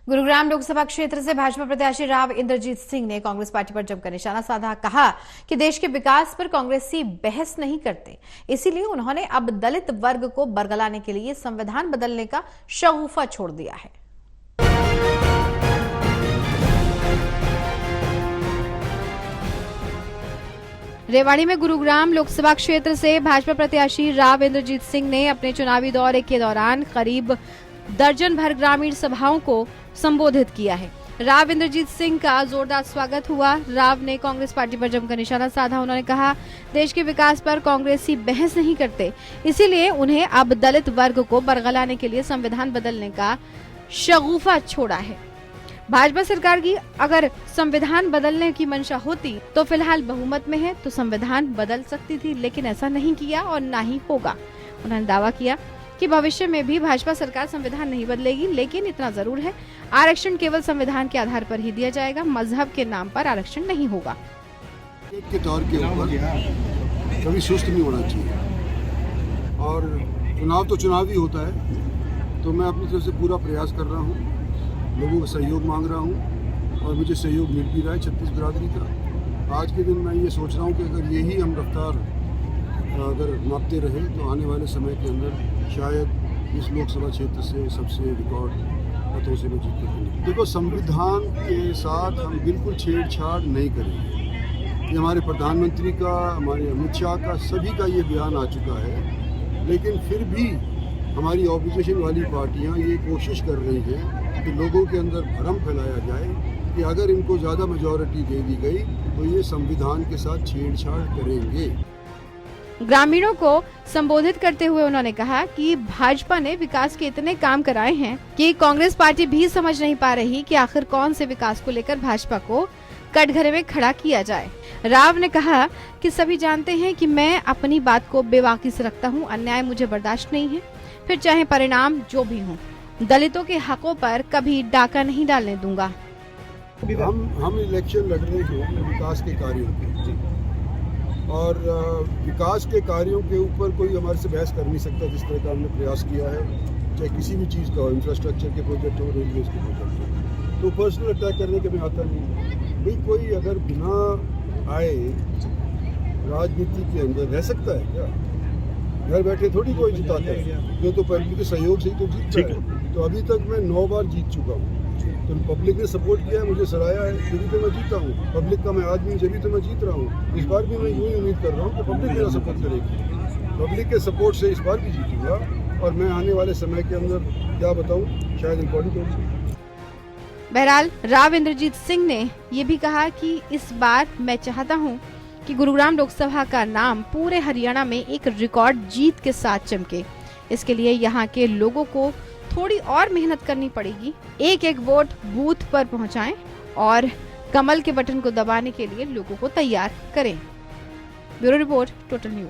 गुरुग्राम लोकसभा क्षेत्र से भाजपा प्रत्याशी राव इंद्रजीत सिंह ने कांग्रेस पार्टी पर जमकर निशाना साधा। कहा कि देश के विकास पर कांग्रेसी बहस नहीं करते, इसीलिए उन्होंने अब दलित वर्ग को बरगलाने के लिए संविधान बदलने का शगुफा छोड़ दिया है। रेवाड़ी में गुरुग्राम लोकसभा क्षेत्र से भाजपा प्रत्याशी राव इंद्रजीत सिंह ने अपने चुनावी दौरे के दौरान करीब दर्जन भर ग्रामीण सभाओं को संबोधित किया है। राव इंद्रजीत सिंह का जोरदार स्वागत हुआ। राव ने कांग्रेस पार्टी पर जमकर निशाना साधा। उन्होंने कहा, देश के विकास पर कांग्रेसी बहस नहीं करते, इसीलिए उन्हें अब दलित वर्ग को बरगलाने के लिए संविधान बदलने का शगुफा छोड़ा है। भाजपा सरकार की अगर संविधान बदलने की मंशा होती तो फिलहाल बहुमत में है तो संविधान बदल सकती थी, लेकिन ऐसा नहीं किया और ना ही होगा। उन्होंने दावा किया कि भविष्य में भी भाजपा सरकार संविधान नहीं बदलेगी, लेकिन इतना जरूर है, आरक्षण केवल संविधान के आधार पर ही दिया जाएगा, मजहब के नाम पर आरक्षण नहीं होगा। के तौर के ऊपर कभी सुस्त नहीं होना चाहिए और चुनाव तो चुनाव ही होता है, तो मैं अपनी तरफ से पूरा प्रयास कर रहा हूँ, लोगों का सहयोग मांग रहा हूँ और मुझे सहयोग मिल भी रहा है छत्तीस बिरादरी का। आज के दिन मैं ये सोच रहा हूँ कि अगर यही हम रफ्तार अगर नापते रहे तो आने वाले समय के अंदर शायद इस लोकसभा क्षेत्र से सबसे रिकॉर्ड मतों से मैं जीत कर। देखो, संविधान के साथ हम बिल्कुल छेड़छाड़ नहीं करेंगे। ये हमारे प्रधानमंत्री का, हमारे अमित शाह का, सभी का ये बयान आ चुका है, लेकिन फिर भी हमारी ऑपोजिशन वाली पार्टियां ये कोशिश कर रही हैं कि लोगों के अंदर भ्रम फैलाया जाए कि अगर इनको ज़्यादा मेजॉरिटी दे दी गई तो ये संविधान के साथ छेड़छाड़ करेंगे। ग्रामीणों को संबोधित करते हुए उन्होंने कहा कि भाजपा ने विकास के इतने काम कराए हैं कि कांग्रेस पार्टी भी समझ नहीं पा रही कि आखिर कौन से विकास को लेकर भाजपा को कटघरे में खड़ा किया जाए। राव ने कहा कि सभी जानते हैं कि मैं अपनी बात को बेबाकी से रखता हूं, अन्याय मुझे बर्दाश्त नहीं है, फिर चाहे परिणाम जो भी हो। दलितों के हकों पर कभी डाका नहीं डालने दूंगा। हम इलेक्शन लड़ रहे हैं विकास के कार्यों के, और विकास के कार्यों के ऊपर कोई हमारे से बहस कर नहीं सकता। जिस तरह का हमने प्रयास किया है, चाहे किसी भी चीज़ का हो, इंफ्रास्ट्रक्चर के प्रोजेक्ट हो, रेलवे के प्रोजेक्ट हो, तो पर्सनल अटैक करने के में आता नहीं। भाई कोई अगर बिना आए राजनीति के अंदर रह सकता है क्या? घर बैठे थोड़ी कोई जिताता है, जो तो पब्लिक के सहयोग से ही तो जीतता है। तो अभी तक मैं 9 बार जीत चुका हूँ, तो पब्लिक ने सपोर्ट किया है, मुझे सराहा है, जब तो मैं जीता हूँ। पब्लिक का मैं आदमी, जब तो मैं जीत रहा हूँ। इस बार भी मैं यूँ ही उम्मीद कर रहा हूँ कि पब्लिक मेरा सपोर्ट करेगी। पब्लिक के सपोर्ट से इस बार भी जीतूंगा, और मैं आने वाले समय के अंदर क्या बताऊँ, शायद इम्पोर्टेंट होगी। बहरहाल राव इंद्रजीत सिंह ने ये भी कहा कि इस बार मैं चाहता हूं कि गुरुग्राम लोकसभा का नाम पूरे हरियाणा में एक रिकॉर्ड जीत के साथ चमके। इसके लिए यहाँ के लोगों को थोड़ी और मेहनत करनी पड़ेगी। एक एक वोट बूथ पर पहुंचाएं और कमल के बटन को दबाने के लिए लोगों को तैयार करें। Bureau report, total news.